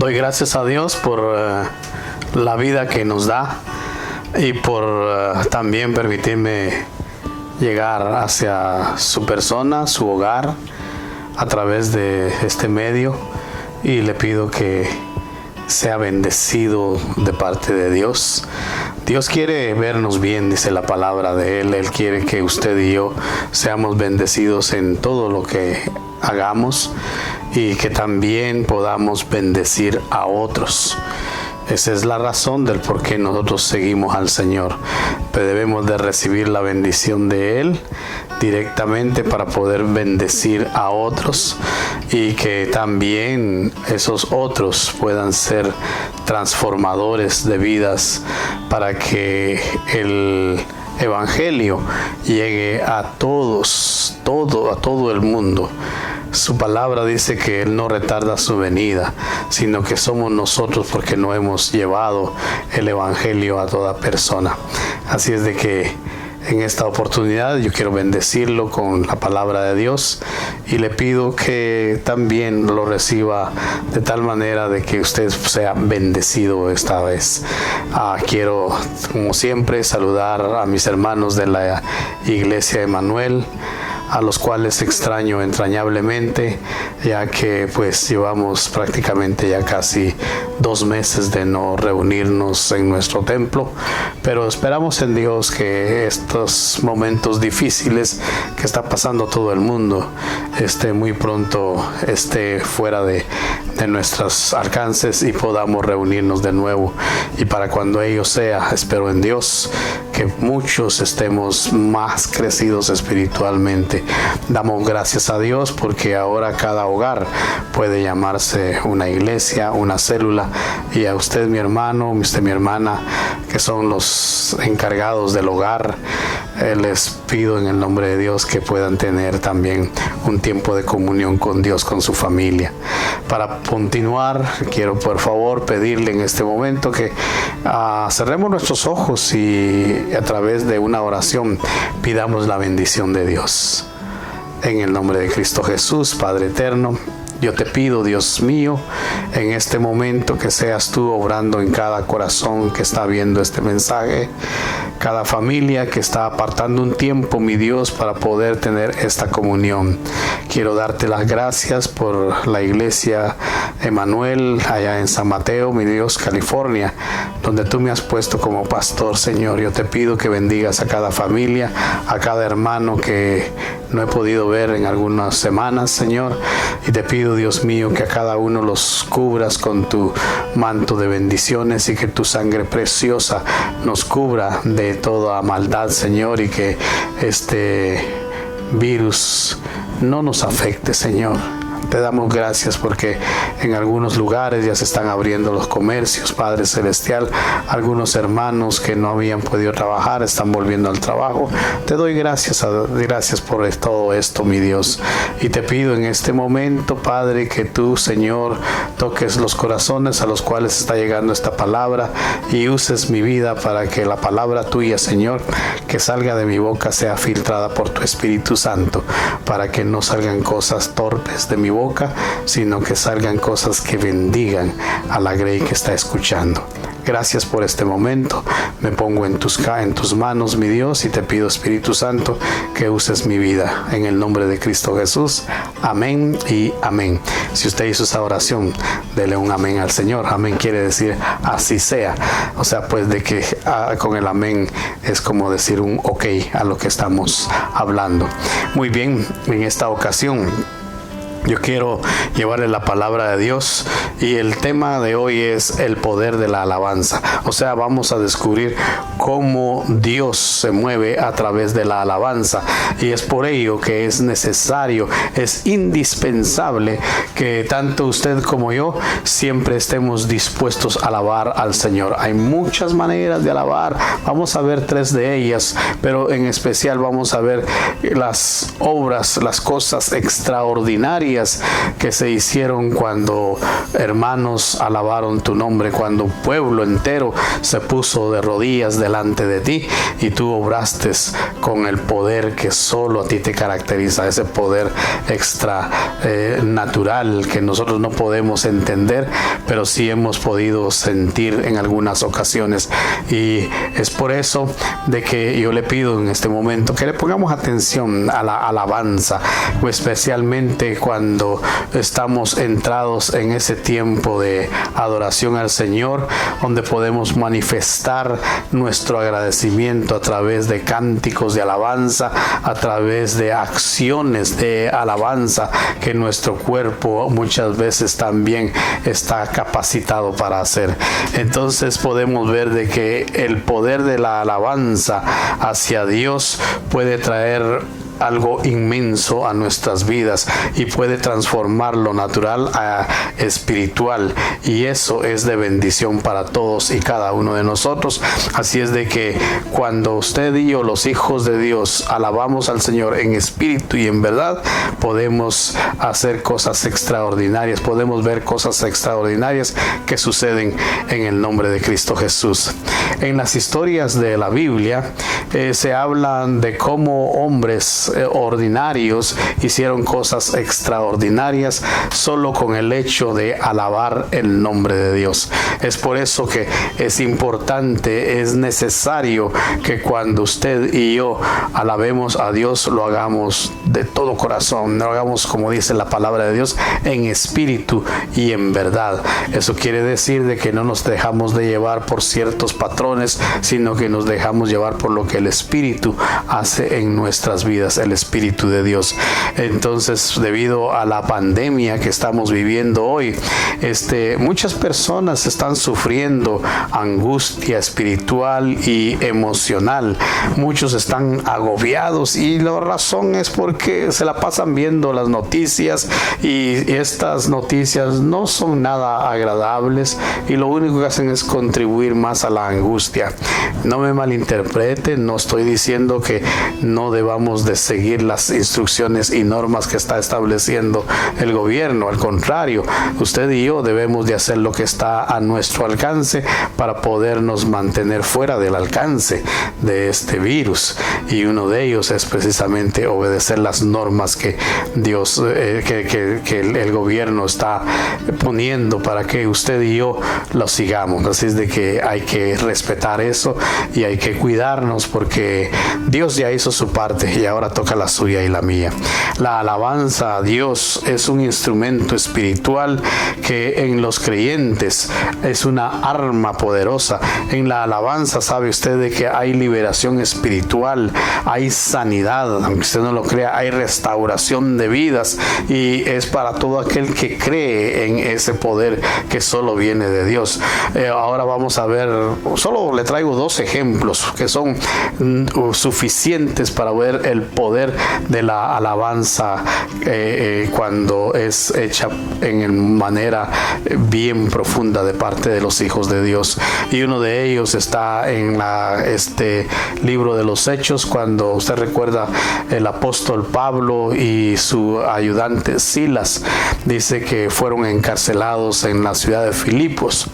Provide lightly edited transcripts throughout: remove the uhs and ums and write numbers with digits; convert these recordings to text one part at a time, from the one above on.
Doy gracias a Dios por la vida que nos da y por también permitirme llegar hacia su persona, su hogar, a través de este medio, y le pido que sea bendecido de parte de Dios. Dios quiere vernos bien, dice la palabra de Él. Él quiere que usted y yo seamos bendecidos en todo lo que hagamos y que también podamos bendecir a otros. Esa es la razón del por qué nosotros seguimos al Señor. Pero debemos de recibir la bendición de Él directamente para poder bendecir a otros, y que también esos otros puedan ser transformadores de vidas para que el Evangelio llegue a todos, a todo el mundo. Su palabra dice que Él no retarda su venida, sino que somos nosotros porque no hemos llevado el Evangelio a toda persona. Así es de que en esta oportunidad yo quiero bendecirlo con la palabra de Dios, y le pido que también lo reciba de tal manera de que usted sea bendecido esta vez. Quiero, como siempre, saludar a mis hermanos de la Iglesia Emanuel, a los cuales extraño entrañablemente, ya que pues llevamos prácticamente ya casi 2 meses de no reunirnos en nuestro templo, pero esperamos en Dios que estos momentos difíciles que está pasando todo el mundo muy pronto esté fuera de nuestros alcances y podamos reunirnos de nuevo, y para cuando ello sea, espero en Dios que muchos estemos más crecidos espiritualmente. Damos gracias a Dios porque ahora cada hogar puede llamarse una iglesia, una célula, y a usted, mi hermano, usted, mi hermana, que son los encargados del hogar, les pido en el nombre de Dios que puedan tener también un tiempo de comunión con Dios, con su familia. Para continuar, quiero por favor pedirle en este momento que cerremos nuestros ojos y a través de una oración pidamos la bendición de Dios. En el nombre de Cristo Jesús, Padre eterno, yo te pido, Dios mío, en este momento que seas tú obrando en cada corazón que está viendo este mensaje, cada familia que está apartando un tiempo, mi Dios, para poder tener esta comunión. Quiero darte las gracias por la Iglesia Emanuel allá en San Mateo, mi Dios, California, donde tú me has puesto como pastor, Señor. Yo te pido que bendigas a cada familia, a cada hermano que no he podido ver en algunas semanas, Señor, y te pido, Dios mío, que a cada uno los cubras con tu manto de bendiciones, y que tu sangre preciosa nos cubra de toda maldad, Señor, y que este virus no nos afecte, Señor. Te damos gracias porque en algunos lugares ya se están abriendo los comercios, Padre Celestial. Algunos hermanos que no habían podido trabajar están volviendo al trabajo. Te doy gracias por todo esto, mi Dios. Y te pido en este momento, Padre, que tú, Señor, toques los corazones a los cuales está llegando esta palabra y uses mi vida para que la palabra tuya, Señor, que salga de mi boca sea filtrada por tu Espíritu Santo, para que no salgan cosas torpes de mi boca, sino que salgan cosas que bendigan a la grey que está escuchando. Gracias por este momento. Me pongo en tus manos, mi Dios, y te pido, Espíritu Santo, que uses mi vida. En el nombre de Cristo Jesús. Amén y amén. Si usted hizo esa oración, dele un amén al Señor. Amén quiere decir así sea. O sea, pues de que con el amén es como decir un ok a lo que estamos hablando. Muy bien, en esta ocasión yo quiero llevarle la palabra de Dios, y el tema de hoy es el poder de la alabanza. O sea, vamos a descubrir cómo Dios se mueve a través de la alabanza, y es por ello que es necesario, es indispensable que tanto usted como yo siempre estemos dispuestos a alabar al Señor. Hay muchas maneras de alabar, vamos a ver 3 de ellas, pero en especial vamos a ver las obras, las cosas extraordinarias extraordinarias que se hicieron cuando hermanos alabaron tu nombre, cuando un pueblo entero se puso de rodillas delante de ti y tú obraste con el poder que solo a ti te caracteriza, ese poder extra natural que nosotros no podemos entender, pero sí hemos podido sentir en algunas ocasiones. Y es por eso de que yo le pido en este momento que le pongamos atención a la alabanza, especialmente cuando estamos entrados en ese tiempo de adoración al Señor, donde podemos manifestar nuestro agradecimiento a través de cánticos de alabanza, a través de acciones de alabanza que nuestro cuerpo muchas veces también está capacitado para hacer. Entonces podemos ver de que el poder de la alabanza hacia Dios puede traer algo inmenso a nuestras vidas y puede transformar lo natural a espiritual, y eso es de bendición para todos y cada uno de nosotros. Así es de que cuando usted y yo, los hijos de Dios, alabamos al Señor en espíritu y en verdad, podemos hacer cosas extraordinarias, podemos ver cosas extraordinarias que suceden en el nombre de Cristo Jesús. En las historias de la Biblia se hablan de cómo hombres ordinarios hicieron cosas extraordinarias solo con el hecho de alabar el nombre de Dios. Es por eso que es importante, es necesario que cuando usted y yo alabemos a Dios, lo hagamos de todo corazón, lo hagamos, como dice la palabra de Dios, en espíritu y en verdad. Eso quiere decir de que no nos dejamos de llevar por ciertos patrones, sino que nos dejamos llevar por lo que el Espíritu hace en nuestras vidas, el Espíritu de Dios. Entonces, debido a la pandemia que estamos viviendo hoy, muchas personas están sufriendo angustia espiritual y emocional. Muchos están agobiados y la razón es porque se la pasan viendo las noticias, y estas noticias no son nada agradables y lo único que hacen es contribuir más a la angustia. No me malinterpreten, no estoy diciendo que no debamos de seguir las instrucciones y normas que está estableciendo el gobierno. Al contrario, usted y yo debemos de hacer lo que está a nuestro alcance para podernos mantener fuera del alcance de este virus, y uno de ellos es precisamente obedecer las normas que Dios, que el gobierno está poniendo para que usted y yo lo sigamos. Así es de que hay que respetar eso y hay que cuidarnos, porque Dios ya hizo su parte y ahora toca la suya y la mía. La alabanza a Dios es un instrumento espiritual que en los creyentes es una arma poderosa. En la alabanza, sabe usted de que hay liberación espiritual, hay sanidad, aunque usted no lo crea, hay restauración de vidas, y es para todo aquel que cree en ese poder que solo viene de Dios. Ahora vamos a ver, solo le traigo dos ejemplos que son suficientes para ver el poder de la alabanza cuando es hecha en manera bien profunda de parte de los hijos de Dios. Y uno de ellos está en este libro de los Hechos, cuando usted recuerda el apóstol Pablo y su ayudante Silas, dice que fueron encarcelados en la ciudad de Filipos.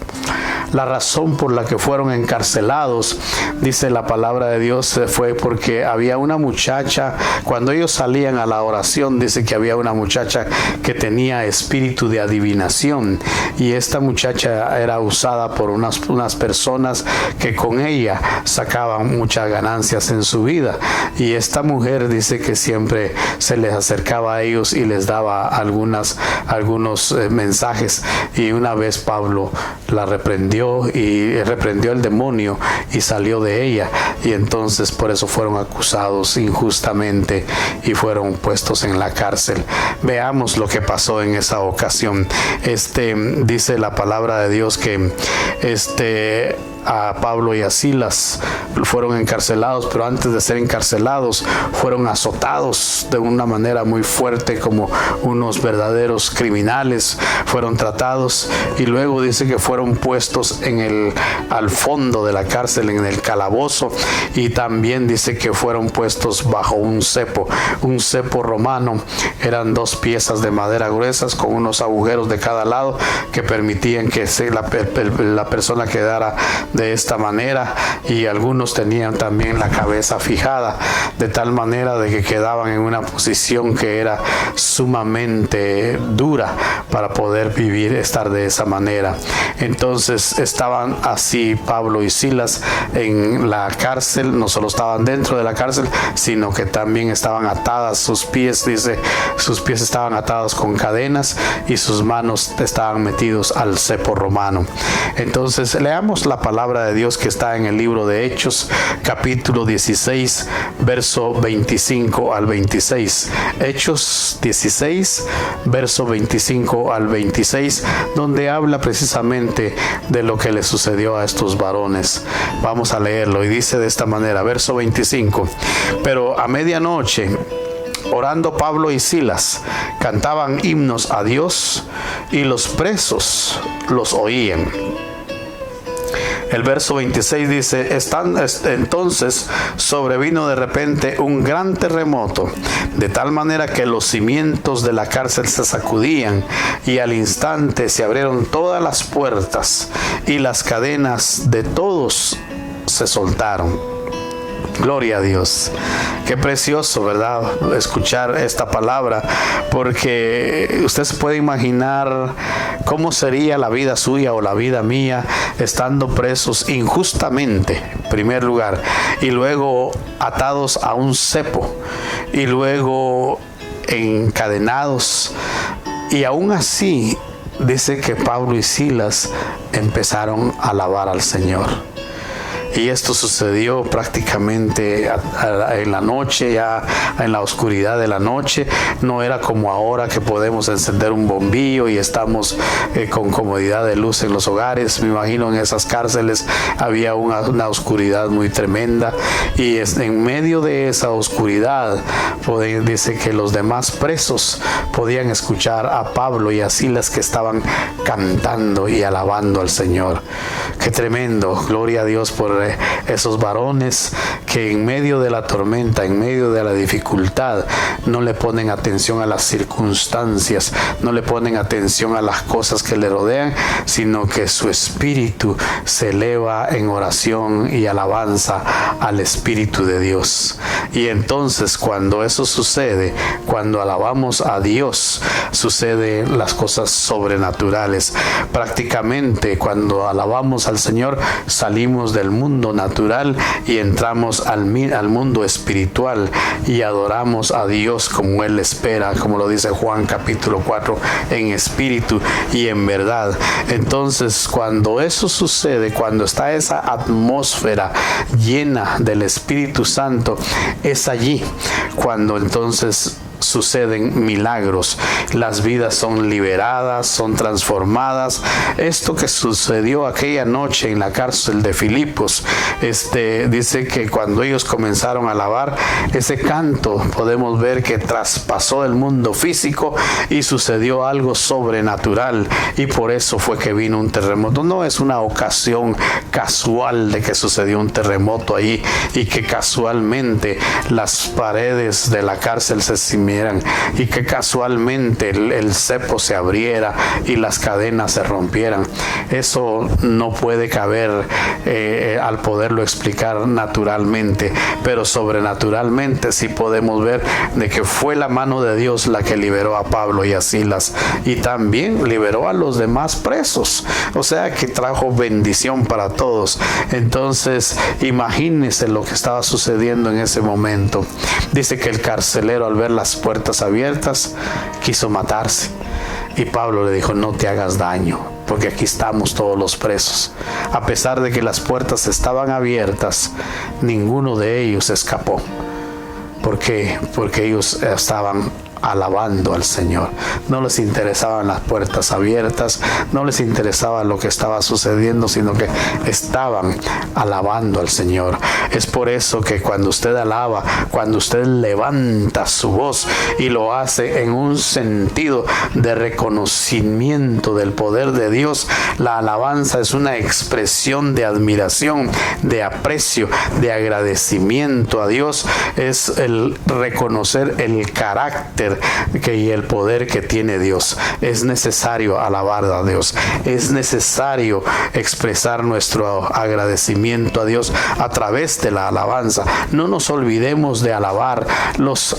La razón por la que fueron encarcelados, dice la palabra de Dios, fue porque había una muchacha, cuando ellos salían a la oración, dice que había una muchacha que tenía espíritu de adivinación, y esta muchacha era usada por unas personas que con ella sacaban muchas ganancias en su vida, y esta mujer dice que siempre se les acercaba a ellos y les daba algunos mensajes, y una vez Pablo la reprendió y reprendió el demonio y salió de ella, y entonces por eso fueron acusados injustamente y fueron puestos en la cárcel. Veamos lo que pasó en esa ocasión. Dice la palabra de Dios que a Pablo y a Silas, fueron encarcelados, pero antes de ser encarcelados fueron azotados de una manera muy fuerte como unos verdaderos criminales, fueron tratados, y luego dice que fueron puestos al fondo de la cárcel, en el calabozo, y también dice que fueron puestos bajo un cepo romano. Eran 2 piezas de madera gruesas con unos agujeros de cada lado que permitían que la persona quedara de esta manera, y algunos tenían también la cabeza fijada de tal manera de que quedaban en una posición que era sumamente dura para poder estar de esa manera. Entonces estaban así Pablo y Silas en la cárcel. No solo estaban dentro de la cárcel, sino que también estaban atadas sus pies, dice, sus pies estaban atados con cadenas y sus manos estaban metidos al cepo romano. Entonces leamos la palabra de Dios que está en el libro de Hechos, capítulo 16, verso 25 al 26. Hechos 16, verso 25 al 26, donde habla precisamente de lo que le sucedió a estos varones. Vamos a leerlo, y dice de esta manera, verso 25: pero a medianoche, orando Pablo y Silas, cantaban himnos a Dios, y los presos los oían. El verso 26 dice: entonces sobrevino de repente un gran terremoto, de tal manera que los cimientos de la cárcel se sacudían, y al instante se abrieron todas las puertas, y las cadenas de todos se soltaron. Gloria a Dios. Qué precioso, ¿verdad?, escuchar esta palabra, porque usted se puede imaginar cómo sería la vida suya o la vida mía estando presos injustamente, en primer lugar, y luego atados a un cepo, y luego encadenados. Y aún así dice que Pablo y Silas empezaron a alabar al Señor. Y esto sucedió prácticamente en la noche, ya en la oscuridad de la noche. No era como ahora que podemos encender un bombillo y estamos con comodidad de luz en los hogares. Me imagino en esas cárceles había una oscuridad muy tremenda, y en medio de esa oscuridad dice que los demás presos podían escuchar a Pablo y a Silas que estaban cantando y alabando al Señor. Qué tremendo. Gloria a Dios por esos varones que en medio de la tormenta, en medio de la dificultad, no le ponen atención a las circunstancias, no le ponen atención a las cosas que le rodean, sino que su espíritu se eleva en oración y alabanza al Espíritu de Dios. Y entonces cuando eso sucede, cuando alabamos a Dios, suceden las cosas sobrenaturales. Prácticamente cuando alabamos al Señor, salimos del mundo natural y entramos al mundo espiritual, y adoramos a Dios como Él espera, como lo dice Juan capítulo 4, en espíritu y en verdad. Entonces cuando eso sucede, cuando está esa atmósfera llena del Espíritu Santo, es allí cuando entonces suceden milagros. Las vidas son liberadas, son transformadas. Esto que sucedió aquella noche en la cárcel de Filipos, dice que cuando ellos comenzaron a alabar, ese canto podemos ver que traspasó el mundo físico y sucedió algo sobrenatural, y por eso fue que vino un terremoto. No es una ocasión casual de que sucedió un terremoto ahí y que casualmente las paredes de la cárcel se y que casualmente el cepo se abriera y las cadenas se rompieran. Eso no puede caber al poderlo explicar naturalmente, pero sobrenaturalmente sí podemos ver de que fue la mano de Dios la que liberó a Pablo y a Silas, y también liberó a los demás presos, o sea que trajo bendición para todos. Entonces imagínense lo que estaba sucediendo en ese momento. Dice que el carcelero, al ver las puertas abiertas, quiso matarse, y Pablo le dijo: no te hagas daño, porque aquí estamos todos los presos. A pesar de que las puertas estaban abiertas, ninguno de ellos escapó. ¿Por qué? Porque ellos estaban alabando al Señor. No les interesaban las puertas abiertas, no les interesaba lo que estaba sucediendo, sino que estaban alabando al Señor. Es por eso que cuando usted alaba, cuando usted levanta su voz y lo hace en un sentido de reconocimiento del poder de Dios, la alabanza es una expresión de admiración, de aprecio, de agradecimiento a Dios. Es el reconocer el carácter y el poder que tiene Dios. Es necesario alabar a Dios. Es necesario expresar nuestro agradecimiento a Dios a través de la alabanza. No nos olvidemos de alabar. Los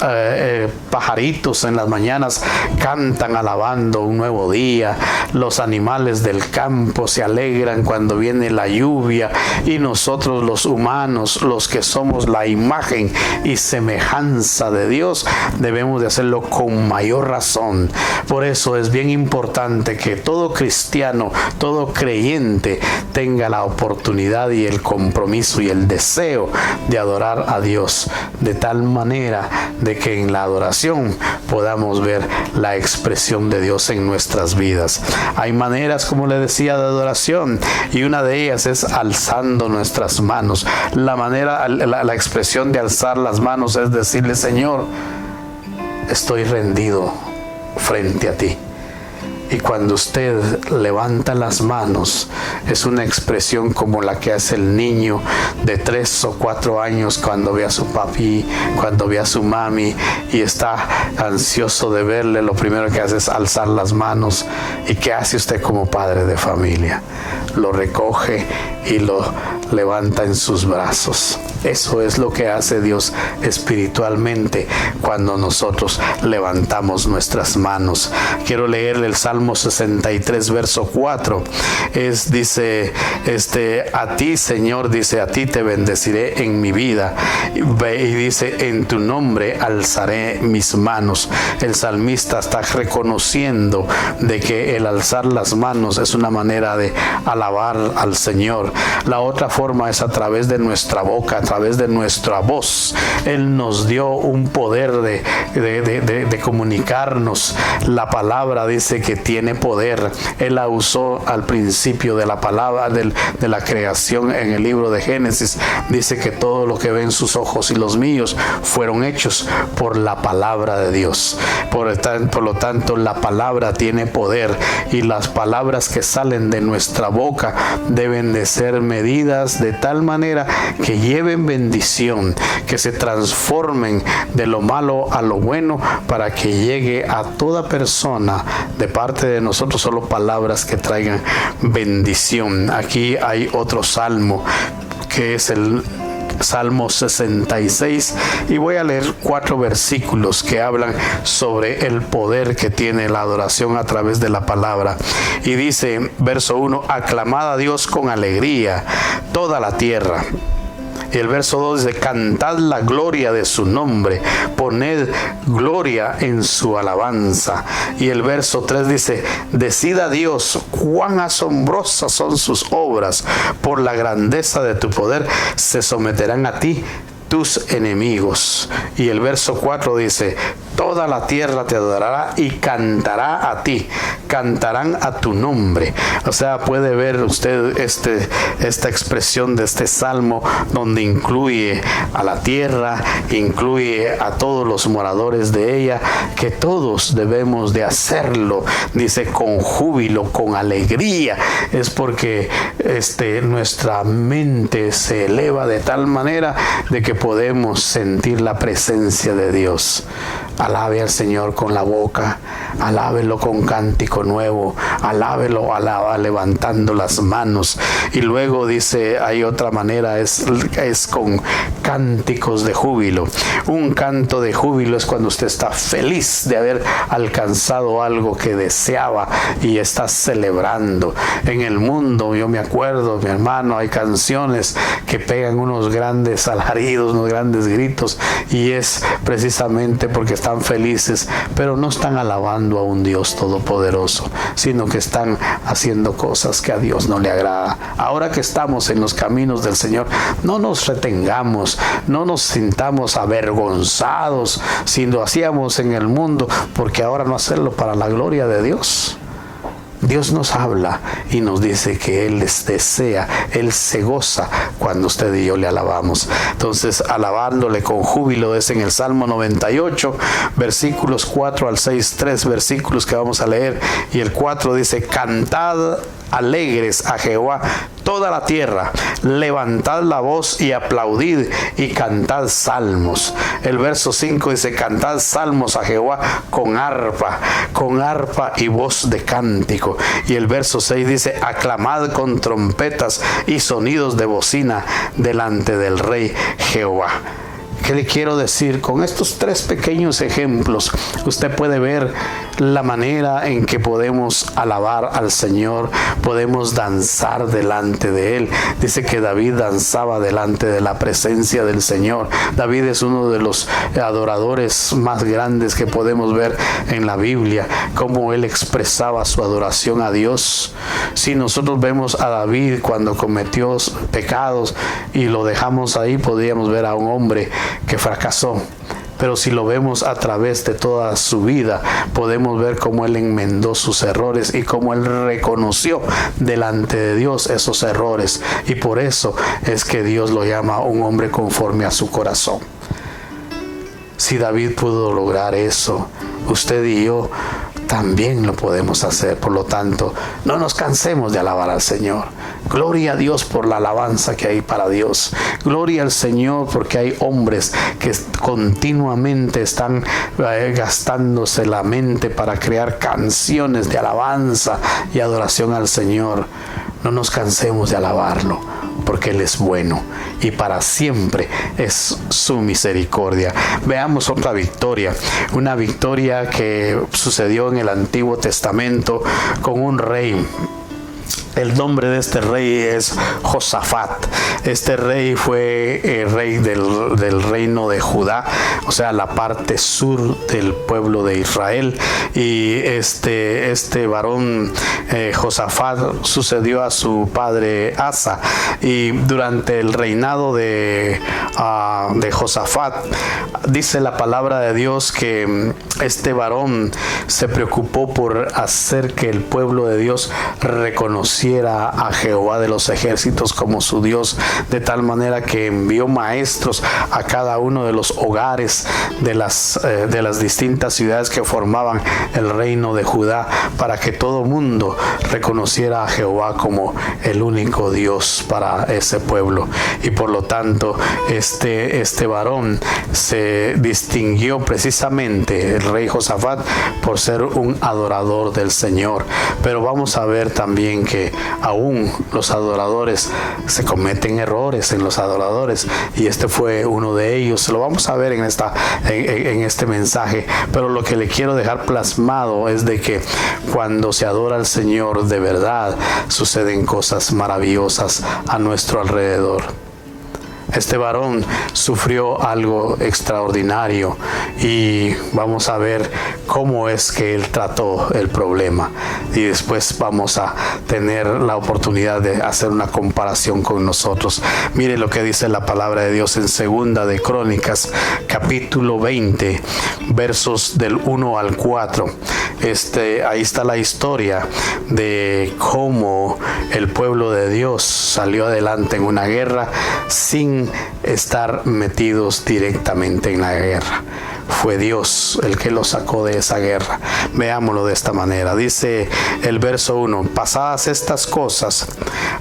pajaritos en las mañanas cantan alabando un nuevo día. Los animales del campo se alegran cuando viene la lluvia, y nosotros los humanos, los que somos la imagen y semejanza de Dios, debemos de hacerlo con mayor razón. Por eso es bien importante que todo cristiano, todo creyente tenga la oportunidad y el compromiso y el deseo de adorar a Dios, de tal manera de que en la adoración podamos ver la expresión de Dios en nuestras vidas. Hay maneras, como le decía, de adoración, y una de ellas es alzando nuestras manos. La expresión de alzar las manos es decirle: Señor, estoy rendido frente a ti. Y cuando usted levanta las manos, es una expresión como la que hace el niño de 3 o 4 años cuando ve a su papi, cuando ve a su mami y está ansioso de verle. Lo primero que hace es alzar las manos. ¿Y qué hace usted como padre de familia? Lo recoge y lo levanta en sus brazos. Eso es lo que hace Dios espiritualmente cuando nosotros levantamos nuestras manos. Quiero leerle el Salmo 63, verso 4. Dice, a ti, Señor, dice, a ti te bendeciré en mi vida. Y dice, en tu nombre alzaré mis manos. El salmista está reconociendo de que el alzar las manos es una manera de alabar al Señor. La otra forma es a través de nuestra boca, a través de nuestra voz. Él nos dio un poder de comunicarnos. La palabra dice que tiene poder. Él la usó al principio de la palabra de la creación en el libro de Génesis. Dice que todo lo que ven sus ojos y los míos fueron hechos por la palabra de Dios. Por lo tanto, la palabra tiene poder, y las palabras que salen de nuestra boca deben de ser medidas de tal manera que lleven bendición, que se transformen de lo malo a lo bueno, para que llegue a toda persona de parte de nosotros solo palabras que traigan bendición. Aquí hay otro salmo, que es el Salmo 66, y voy a leer 4 versículos que hablan sobre el poder que tiene la adoración a través de la palabra. Y dice, verso 1: aclamad a Dios con alegría toda la tierra. Y el verso 2 dice: cantad la gloria de su nombre, poned gloria en su alabanza. Y el verso 3 dice: decid a Dios cuán asombrosas son sus obras, por la grandeza de tu poder se someterán a ti tus enemigos. Y el verso 4 dice: toda la tierra te adorará y cantará a ti, cantarán a tu nombre. O sea, puede ver usted esta expresión de este salmo, donde incluye a la tierra, incluye a todos los moradores de ella, que todos debemos de hacerlo. Dice con júbilo, con alegría. Es porque nuestra mente se eleva de tal manera de que podemos sentir la presencia de Dios. Alabe al Señor con la boca, alábelo con cántico nuevo, alábelo levantando las manos. Y luego dice, hay otra manera, es con cánticos de júbilo. Un canto de júbilo es cuando usted está feliz de haber alcanzado algo que deseaba y está celebrando. En el mundo, yo me acuerdo, mi hermano, hay canciones que pegan unos grandes alaridos, unos grandes gritos, y es precisamente porque están felices, pero no están alabando a un Dios todopoderoso, sino que están haciendo cosas que a Dios no le agrada. Ahora que estamos en los caminos del Señor, no nos retengamos no nos sintamos avergonzados si lo hacíamos en el mundo, porque ahora no hacerlo para la gloria de Dios. Dios nos habla y nos dice que Él les desea, Él se goza cuando usted y yo le alabamos. Entonces, alabándole con júbilo es en el Salmo 98, versículos 4 al 6, 3 versículos que vamos a leer. Y el 4 dice: cantad alegres a Jehová toda la tierra, levantad la voz y aplaudid y cantad salmos. El verso 5 dice: cantad salmos a Jehová con arpa y voz de cántico. Y el verso 6 dice: aclamad con trompetas y sonidos de bocina delante del Rey Jehová. ¿Qué le quiero decir? Con estos 3 pequeños ejemplos, usted puede ver la manera en que podemos alabar al Señor, podemos danzar delante de Él. Dice que David danzaba delante de la presencia del Señor. David es uno de los adoradores más grandes que podemos ver en la Biblia, cómo él expresaba su adoración a Dios. Si nosotros vemos a David cuando cometió pecados y lo dejamos ahí, podríamos ver a un hombre que fracasó. Pero si lo vemos a través de toda su vida, podemos ver cómo él enmendó sus errores y cómo él reconoció delante de Dios esos errores. Y por eso es que Dios lo llama un hombre conforme a su corazón. Si David pudo lograr eso, usted y yo también lo podemos hacer. Por lo tanto, no nos cansemos de alabar al Señor. Gloria a Dios por la alabanza que hay para Dios. Gloria al Señor porque hay hombres que continuamente están gastándose la mente para crear canciones de alabanza y adoración al Señor. No nos cansemos de alabarlo, porque Él es bueno y para siempre es su misericordia. Veamos otra victoria, una victoria que sucedió en el Antiguo Testamento con un rey. El nombre de este rey es Josafat. Este rey fue rey del reino de Judá, o sea, la parte sur del pueblo de Israel. Y este varón Josafat sucedió a su padre Asa. Y durante el reinado de Josafat, dice la palabra de Dios que este varón se preocupó por hacer que el pueblo de Dios reconociera a Jehová de los ejércitos como su Dios, de tal manera que envió maestros a cada uno de los hogares de las distintas ciudades que formaban el reino de Judá, para que todo mundo reconociera a Jehová como el único Dios para ese pueblo. Y por lo tanto este varón se distinguió precisamente, el rey Josafat, por ser un adorador del Señor. Pero vamos a ver también que aún los adoradores se cometen errores en los adoradores, y este fue uno de ellos. Lo vamos a ver en este mensaje, pero lo que le quiero dejar plasmado es de que cuando se adora al Señor de verdad, suceden cosas maravillosas a nuestro alrededor. Este varón sufrió algo extraordinario y vamos a ver cómo es que él trató el problema, y después vamos a tener la oportunidad de hacer una comparación con nosotros. Mire lo que dice la palabra de Dios en Segunda de Crónicas, capítulo 20, versos del 1 al 4. Ahí está la historia de cómo el pueblo de Dios salió adelante en una guerra sin estar metidos directamente en la guerra. Fue Dios el que los sacó de esa guerra. Veámoslo de esta manera. Dice el verso 1: pasadas estas cosas,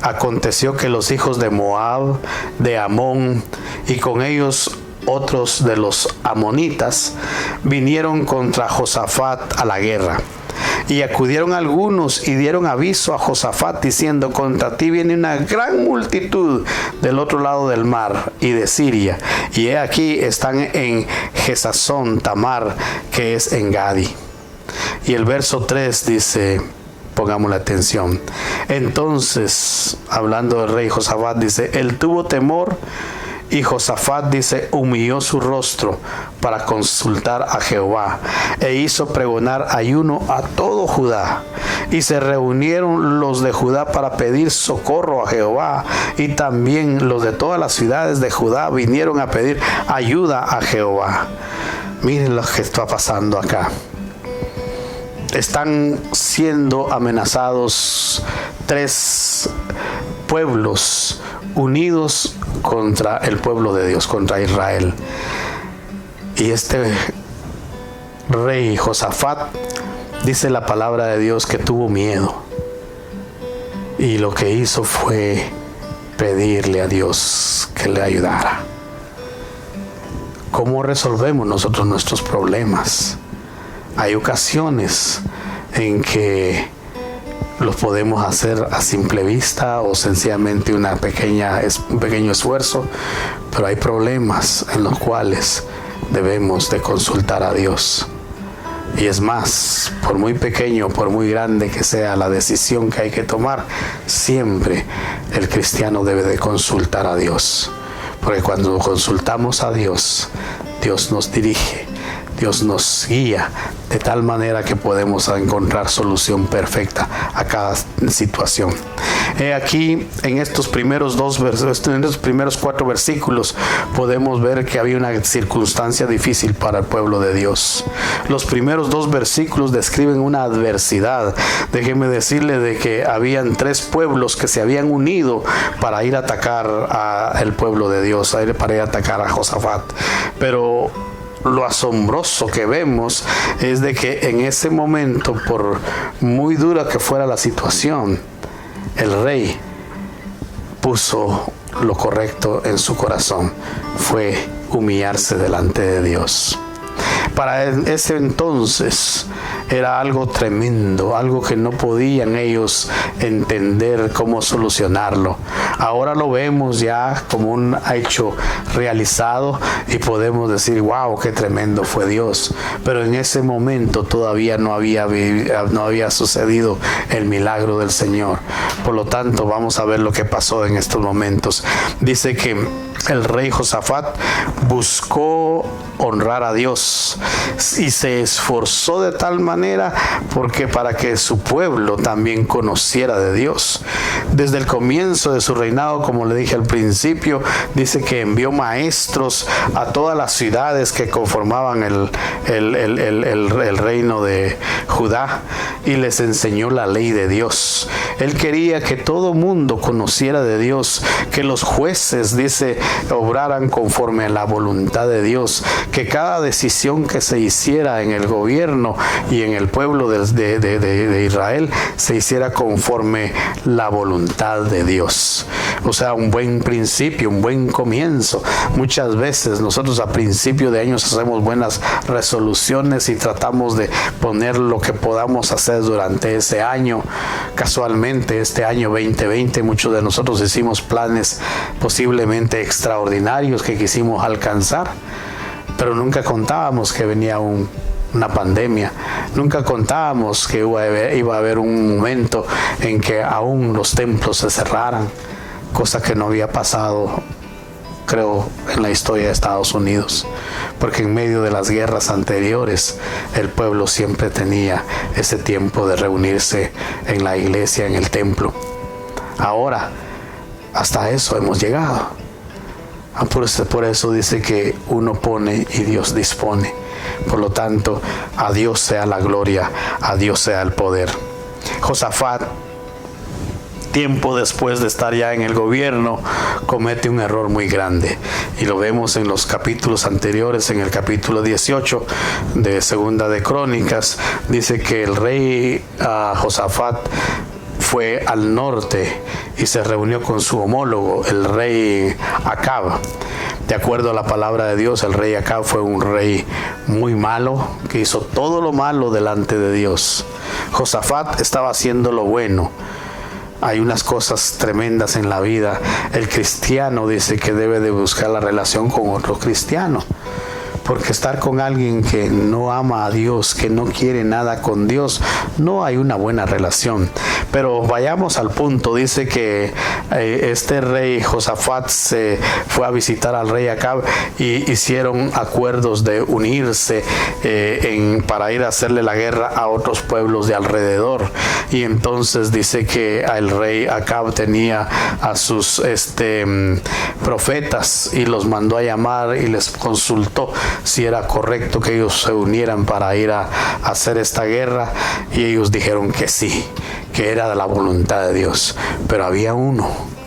aconteció que los hijos de Moab, de Amón, y con ellos otros de los amonitas, vinieron contra Josafat a la guerra. Y acudieron algunos y dieron aviso a Josafat diciendo: contra ti viene una gran multitud del otro lado del mar y de Siria, y he aquí están en Gesazón Tamar, que es en Gadi. Y el verso 3 dice, pongamos la atención: entonces, hablando del rey Josafat, dice, él tuvo temor Y Josafat dice, humilló su rostro para consultar a Jehová e hizo pregonar ayuno a todo Judá. Y se reunieron los de Judá para pedir socorro a Jehová, y también los de todas las ciudades de Judá vinieron a pedir ayuda a Jehová. Miren lo que está pasando acá. Están siendo amenazados 3 pueblos unidos contra el pueblo de Dios, contra Israel. Y este rey Josafat, dice la palabra de Dios que tuvo miedo. Y lo que hizo fue pedirle a Dios que le ayudara. ¿Cómo resolvemos nosotros nuestros problemas? Hay ocasiones en que los podemos hacer a simple vista o sencillamente un pequeño esfuerzo, pero hay problemas en los cuales debemos de consultar a Dios. Y es más, por muy pequeño, por muy grande que sea la decisión que hay que tomar, siempre el cristiano debe de consultar a Dios. Porque cuando consultamos a Dios, Dios nos dirige, Dios nos guía de tal manera que podemos encontrar solución perfecta a cada situación. Aquí en estos primeros 4 versículos podemos ver que había una circunstancia difícil para el pueblo de Dios. Los primeros 2 versículos describen una adversidad. Déjeme decirle de que habían 3 pueblos que se habían unido para ir a atacar al pueblo de Dios, para ir a atacar a Josafat. Pero lo asombroso que vemos es de que en ese momento, por muy dura que fuera la situación, el rey puso lo correcto en su corazón, fue humillarse delante de Dios. Para ese entonces era algo tremendo, algo que no podían ellos entender cómo solucionarlo. Ahora lo vemos ya como un hecho realizado y podemos decir, wow, qué tremendo fue Dios. Pero en ese momento todavía no había sucedido el milagro del Señor. Por lo tanto, vamos a ver lo que pasó en estos momentos. Dice que el rey Josafat buscó honrar a Dios y se esforzó de tal manera para que su pueblo también conociera de Dios. Desde el comienzo de su reinado, como le dije al principio, dice que envió maestros a todas las ciudades que conformaban el reino de Judá y les enseñó la ley de Dios. Él quería que todo mundo conociera de Dios, que los jueces, dice, obraran conforme a la voluntad de Dios, que cada decisión que se hiciera en el gobierno y en el pueblo de Israel se hiciera conforme la voluntad de Dios. O sea, un buen principio, un buen comienzo. Muchas veces nosotros a principio de años hacemos buenas resoluciones y tratamos de poner lo que podamos hacer durante ese año. Casualmente, este año 2020, muchos de nosotros hicimos planes posiblemente extraordinarios que quisimos alcanzar, pero nunca contábamos que venía una pandemia. Nunca contábamos que iba a haber un momento en que aún los templos se cerraran, cosa que no había pasado, creo, en la historia de Estados Unidos, porque en medio de las guerras anteriores el pueblo siempre tenía ese tiempo de reunirse en la iglesia, en el templo. Ahora hasta eso hemos llegado. Por eso dice que uno pone y Dios dispone. Por lo tanto, a Dios sea la gloria, a Dios sea el poder. Josafat, tiempo después de estar ya en el gobierno, comete un error muy grande. Y lo vemos en los capítulos anteriores, en el capítulo 18 de Segunda de Crónicas. Dice que el rey Josafat fue al norte y se reunió con su homólogo, el rey Acab. De acuerdo a la palabra de Dios, el rey Acab fue un rey muy malo, que hizo todo lo malo delante de Dios. Josafat estaba haciendo lo bueno. Hay unas cosas tremendas en la vida. El cristiano dice que debe de buscar la relación con otro cristiano. Porque estar con alguien que no ama a Dios, que no quiere nada con Dios, no hay una buena relación. Pero vayamos al punto. Dice que este rey Josafat se fue a visitar al rey Acab y hicieron acuerdos de unirse para ir a hacerle la guerra a otros pueblos de alrededor. Y entonces dice que el rey Acab tenía a sus profetas y los mandó a llamar y les consultó si era correcto que ellos se unieran para ir a hacer esta guerra, y ellos dijeron que sí, que era de la voluntad de Dios. Pero había uno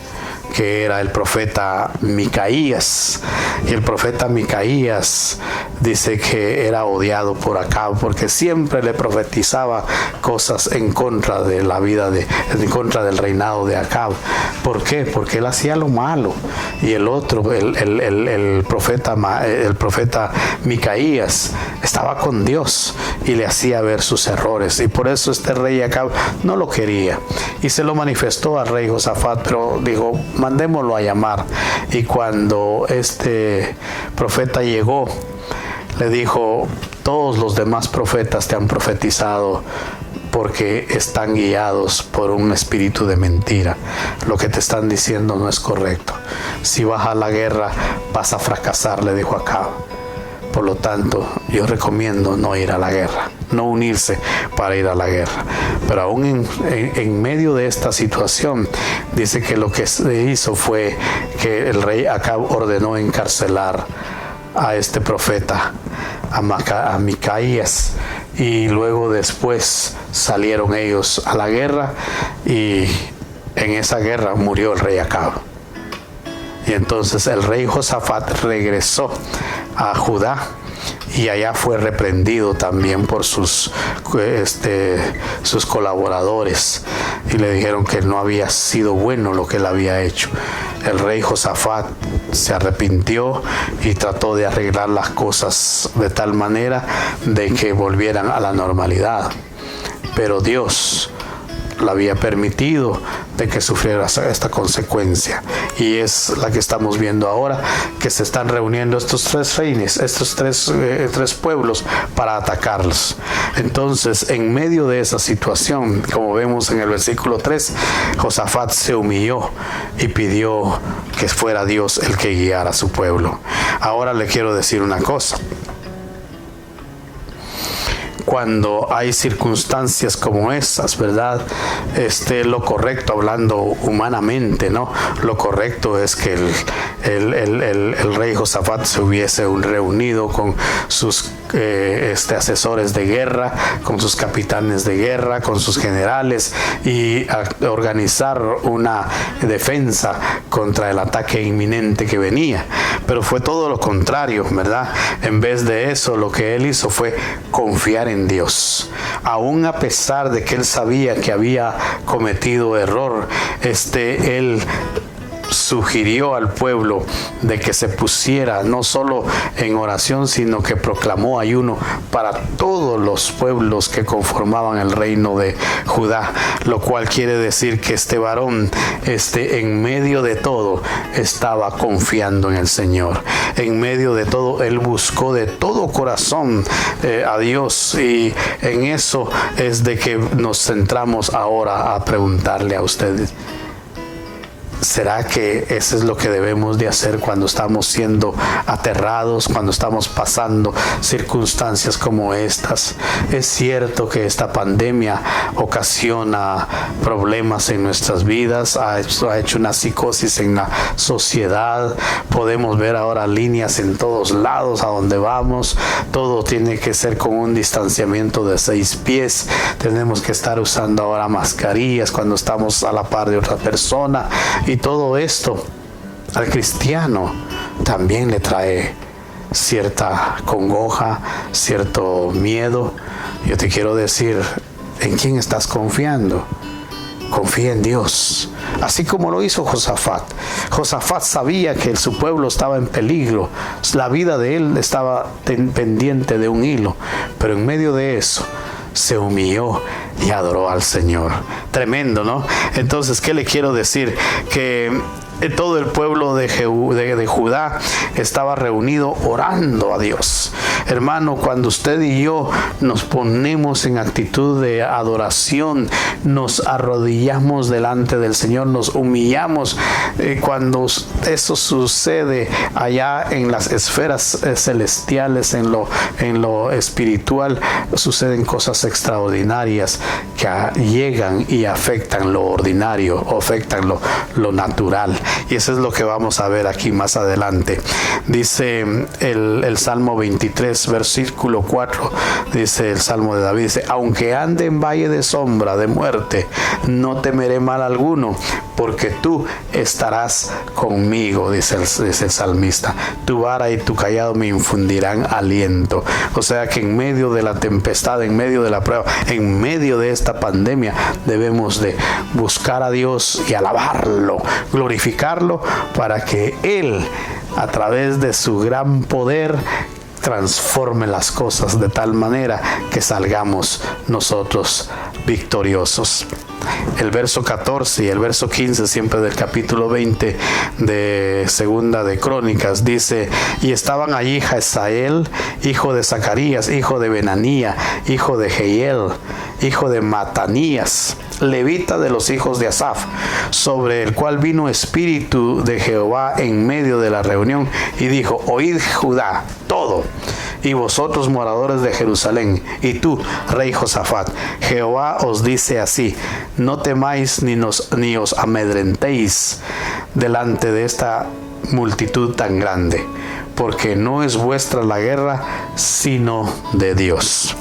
que era el profeta Micaías, y el profeta Micaías dice que era odiado por Acab porque siempre le profetizaba cosas en contra de la vida en contra del reinado de Acab. ¿Por qué? Porque él hacía lo malo, y el otro, el profeta Micaías estaba con Dios y le hacía ver sus errores, y por eso este rey Acab no lo quería y se lo manifestó al rey Josafat, pero dijo: mandémoslo a llamar. Y cuando este profeta llegó, le dijo: todos los demás profetas te han profetizado porque están guiados por un espíritu de mentira. Lo que te están diciendo no es correcto. Si vas a la guerra vas a fracasar, le dijo Acab. Por lo tanto, yo recomiendo no ir a la guerra, no unirse para ir a la guerra. Pero aún en medio de esta situación, dice que lo que se hizo fue que el rey Acab ordenó encarcelar a este profeta, a Micaías, y luego después salieron ellos a la guerra, y en esa guerra murió el rey Acab. Y entonces el rey Josafat regresó a Judá, y allá fue reprendido también por sus colaboradores, y le dijeron que no había sido bueno lo que él había hecho. El rey Josafat se arrepintió y trató de arreglar las cosas de tal manera de que volvieran a la normalidad, pero Dios lo había permitido de que sufriera esta consecuencia, y es la que estamos viendo ahora, que se están reuniendo estos tres reinos, estos tres pueblos para atacarlos. Entonces, en medio de esa situación, como vemos en el versículo 3, Josafat se humilló y pidió que fuera Dios el que guiara a su pueblo. Ahora le quiero decir una cosa. Cuando hay circunstancias como esas, ¿verdad? Lo correcto, hablando humanamente, ¿no? Lo correcto es que el rey Josafat se hubiese reunido con sus asesores de guerra, con sus capitanes de guerra, con sus generales, y organizar una defensa contra el ataque inminente que venía. Pero fue todo lo contrario, ¿verdad? En vez de eso, lo que él hizo fue confiar en Dios. Aún a pesar de que él sabía que había cometido error, él sugirió al pueblo de que se pusiera no solo en oración, sino que proclamó ayuno para todos los pueblos que conformaban el reino de Judá, lo cual quiere decir que este varón, en medio de todo, estaba confiando en el Señor. En medio de todo, él buscó de todo corazón a Dios, y en eso es de que nos centramos ahora a preguntarle a ustedes: ¿será que eso es lo que debemos de hacer cuando estamos siendo aterrados, cuando estamos pasando circunstancias como estas? Es cierto que esta pandemia ocasiona problemas en nuestras vidas, ha hecho una psicosis en la sociedad. Podemos ver ahora líneas en todos lados a donde vamos. Todo tiene que ser con un distanciamiento de 6 pies. Tenemos que estar usando ahora mascarillas cuando estamos a la par de otra persona. Y todo esto al cristiano también le trae cierta congoja, cierto miedo. Yo te quiero decir, ¿en quién estás confiando? Confía en Dios, así como lo hizo Josafat. Josafat sabía que su pueblo estaba en peligro, la vida de él estaba pendiente de un hilo, pero en medio de eso se humilló y adoró al Señor. Tremendo, ¿no? Entonces, ¿qué le quiero decir? Que todo el pueblo de Judá estaba reunido orando a Dios. Hermano, cuando usted y yo nos ponemos en actitud de adoración, nos arrodillamos delante del Señor, nos humillamos, cuando eso sucede allá en las esferas celestiales, en lo espiritual, suceden cosas extraordinarias que llegan y afectan lo ordinario, afectan lo natural. Y eso es lo que vamos a ver aquí más adelante. Dice el Salmo 23, versículo 4, dice el Salmo de David, dice: aunque ande en valle de sombra de muerte, no temeré mal alguno, porque tú estarás conmigo, dice el salmista. Tu vara y tu callado me infundirán aliento. O sea que en medio de la tempestad, en medio de la prueba, en medio de esta pandemia, debemos de buscar a Dios y alabarlo, glorificarlo, para que Él, a través de su gran poder, transforme las cosas de tal manera que salgamos nosotros victoriosos. El verso 14 y el verso 15 siempre del capítulo 20 de Segunda de Crónicas dice: y estaban allí Hazael, hijo de Zacarías, hijo de Benanía, hijo de Jehiel, hijo de Matanías, levita de los hijos de Asaf, sobre el cual vino espíritu de Jehová en medio de la reunión, y dijo: oíd Judá todo, y vosotros moradores de Jerusalén, y tú, rey Josafat, Jehová os dice así: no temáis ni os amedrentéis delante de esta multitud tan grande, porque no es vuestra la guerra, sino de Dios.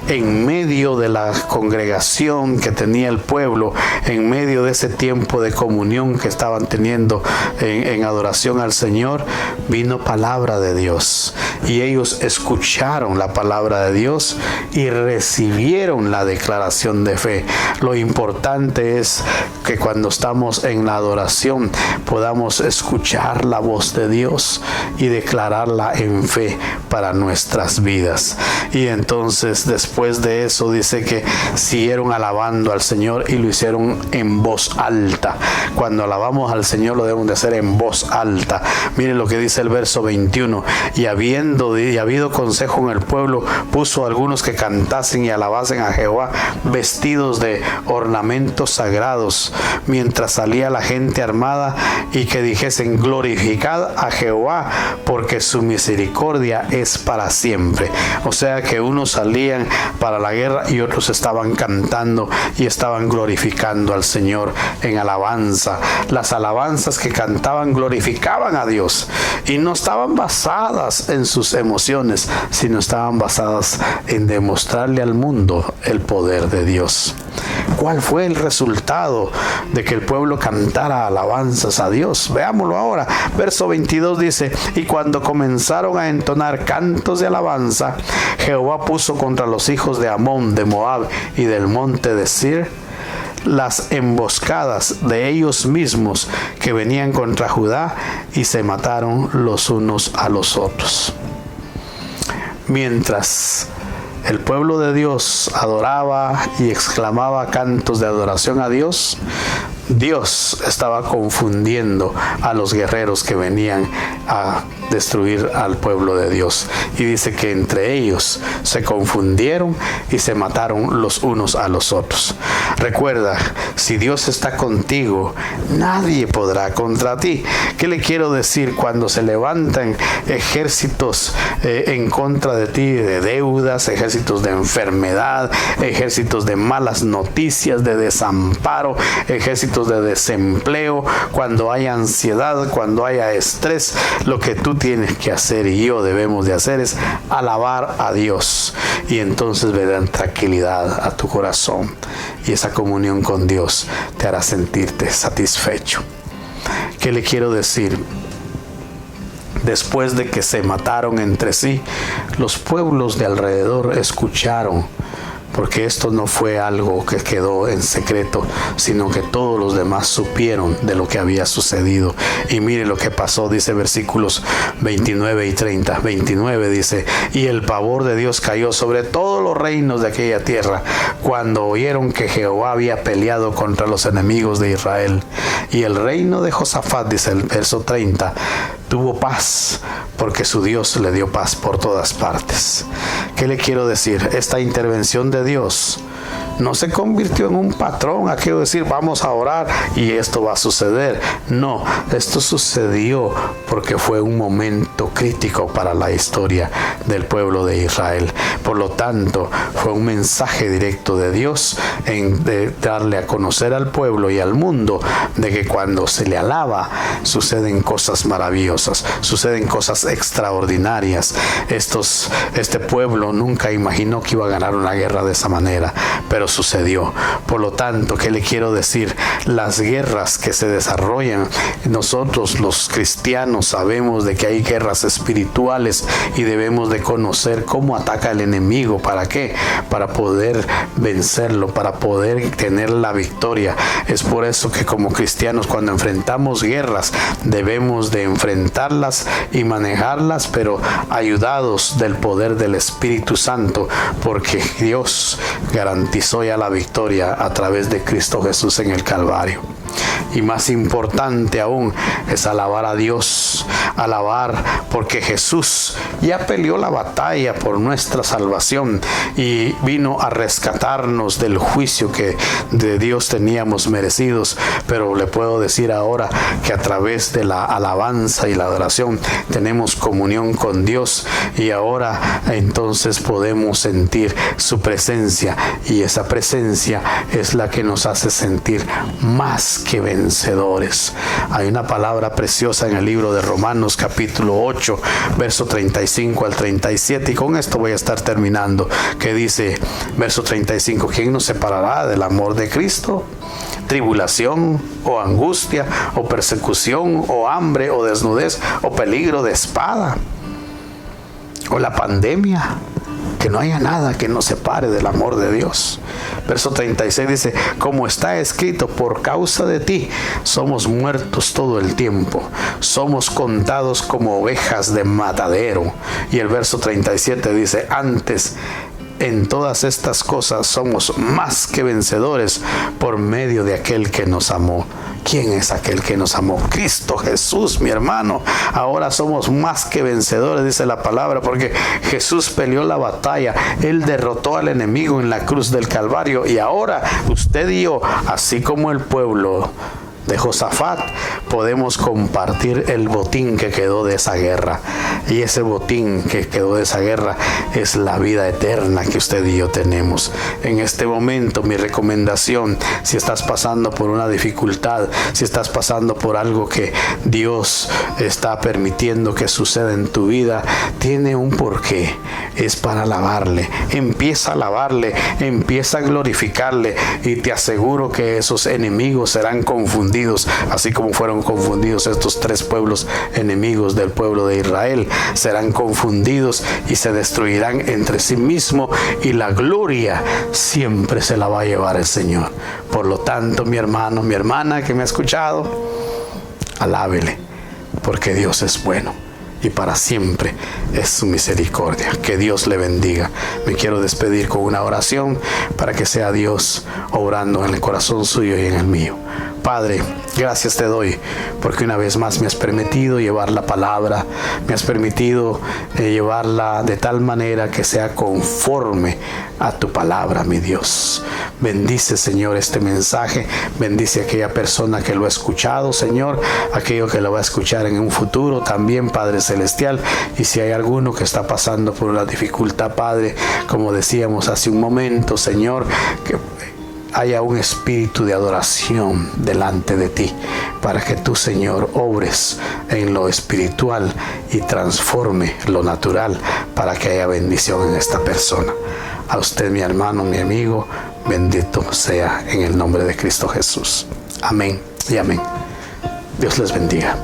En medio de la congregación que tenía el pueblo, en medio de ese tiempo de comunión que estaban teniendo en adoración al Señor, vino palabra de Dios, y ellos escucharon la palabra de Dios y recibieron la declaración de fe. Lo importante es que cuando estamos en la adoración podamos escuchar la voz de Dios y declararla en fe para nuestras vidas. Y entonces, después de eso, dice que siguieron alabando al Señor y lo hicieron en voz alta. Cuando alabamos al Señor, lo debemos de hacer en voz alta. Miren lo que dice el verso 21: y habido consejo en el pueblo, puso a algunos que cantasen y alabasen a Jehová, vestidos de ornamentos sagrados, mientras salía la gente armada, y que dijesen: glorificad a Jehová, porque su misericordia es para siempre. O sea que unos salían para la guerra y otros estaban cantando y estaban glorificando al Señor en alabanza. Las alabanzas que cantaban glorificaban a Dios, y no estaban basadas en sus emociones, sino estaban basadas en demostrarle al mundo el poder de Dios. ¿Cuál fue el resultado de que el pueblo cantara alabanzas a Dios? Veámoslo ahora. Verso 22 dice: y cuando comenzaron a entonar cantos de alabanza, Jehová puso contra los hijos de Amón, de Moab y del monte de Sir las emboscadas de ellos mismos que venían contra Judá, y se mataron los unos a los otros. Mientras el pueblo de Dios adoraba y exclamaba cantos de adoración a Dios, Dios estaba confundiendo a los guerreros que venían a destruir al pueblo de Dios. Y dice que entre ellos se confundieron y se mataron los unos a los otros. Recuerda, si Dios está contigo, nadie podrá contra ti. ¿Qué le quiero decir? Cuando se levantan ejércitos en contra de ti, de deudas, ejércitos de enfermedad, ejércitos de malas noticias, de desamparo, ejércitos de desempleo, cuando haya ansiedad, cuando haya estrés, lo que tú tienes que hacer y yo debemos de hacer es alabar a Dios, y entonces vendrá tranquilidad a tu corazón, y esa comunión con Dios te hará sentirte satisfecho. ¿Qué le quiero decir? Después de que se mataron entre sí, los pueblos de alrededor escucharon, porque esto no fue algo que quedó en secreto, sino que todos los demás supieron de lo que había sucedido. Y mire lo que pasó, dice versículos 29 y 30. 29 dice: y el pavor de Dios cayó sobre todos los reinos de aquella tierra, cuando oyeron que Jehová había peleado contra los enemigos de Israel. Y el reino de Josafat, dice el verso 30, tuvo paz porque su Dios le dio paz por todas partes. ¿Qué le quiero decir? Esta intervención de Dios no se convirtió en un patrón, aquello de decir vamos a orar y esto va a suceder. No, esto sucedió porque fue un momento crítico para la historia del pueblo de Israel. Por lo tanto, fue un mensaje directo de Dios de darle a conocer al pueblo y al mundo de que cuando se le alaba suceden cosas maravillosas, suceden cosas extraordinarias. Este pueblo nunca imaginó que iba a ganar una guerra de esa manera, pero sucedió. Por lo tanto, ¿qué le quiero decir? Las guerras que se desarrollan, nosotros los cristianos sabemos de que hay guerras espirituales y debemos de conocer cómo ataca el enemigo. ¿Para qué? Para poder vencerlo, para poder tener la victoria. Es por eso que como cristianos, cuando enfrentamos guerras, debemos de enfrentarlas y manejarlas, pero ayudados del poder del Espíritu Santo, porque Dios garantizó ya la victoria a través de Cristo Jesús en el Calvario. Y más importante aún es alabar a Dios, alabar porque Jesús ya peleó la batalla por nuestra salvación y vino a rescatarnos del juicio que de Dios teníamos merecidos. Pero le puedo decir ahora que a través de la alabanza y la adoración tenemos comunión con Dios, y ahora entonces podemos sentir su presencia, y esa presencia es la que nos hace sentir más que vencedores. Hay una palabra preciosa en el libro de Romanos capítulo 8, verso 35 al 37, y con esto voy a estar terminando, que dice, verso 35, ¿quién nos separará del amor de Cristo? Tribulación, o angustia, o persecución, o hambre, o desnudez, o peligro de espada, o la pandemia. Que no haya nada que nos separe del amor de Dios. Verso 36 dice, como está escrito, por causa de ti somos muertos todo el tiempo, somos contados como ovejas de matadero. Y el verso 37 dice, antes en todas estas cosas somos más que vencedores por medio de aquel que nos amó. ¿Quién es aquel que nos amó? Cristo Jesús, mi hermano. Ahora somos más que vencedores, dice la palabra, porque Jesús peleó la batalla. Él derrotó al enemigo en la cruz del Calvario, y ahora usted y yo, así como el pueblo de Josafat, podemos compartir el botín que quedó de esa guerra. Y ese botín que quedó de esa guerra es la vida eterna que usted y yo tenemos. En este momento, mi recomendación, si estás pasando por una dificultad, si estás pasando por algo que Dios está permitiendo que suceda en tu vida, tiene un porqué. Es para alabarle. Empieza a alabarle, empieza a glorificarle, y te aseguro que esos enemigos serán confundidos, así como fueron confundidos estos tres pueblos enemigos del pueblo de Israel. Serán confundidos y se destruirán entre sí mismos, y la gloria siempre se la va a llevar el Señor. Por lo tanto, mi hermano, mi hermana que me ha escuchado, alábele, porque Dios es bueno y para siempre es su misericordia. Que Dios le bendiga. Me quiero despedir con una oración para que sea Dios obrando en el corazón suyo y en el mío. Padre, gracias te doy porque una vez más me has permitido llevar la palabra, me has permitido llevarla de tal manera que sea conforme a tu palabra, mi Dios. Bendice, Señor, este mensaje, bendice a aquella persona que lo ha escuchado, Señor, aquello que lo va a escuchar en un futuro también, Padre Celestial. Y si hay alguno que está pasando por una dificultad, Padre, como decíamos hace un momento, Señor, que haya un espíritu de adoración delante de ti, para que tú, Señor, obres en lo espiritual y transforme lo natural, para que haya bendición en esta persona. A usted, mi hermano, mi amigo, bendito sea en el nombre de Cristo Jesús. Amén y amén. Dios les bendiga.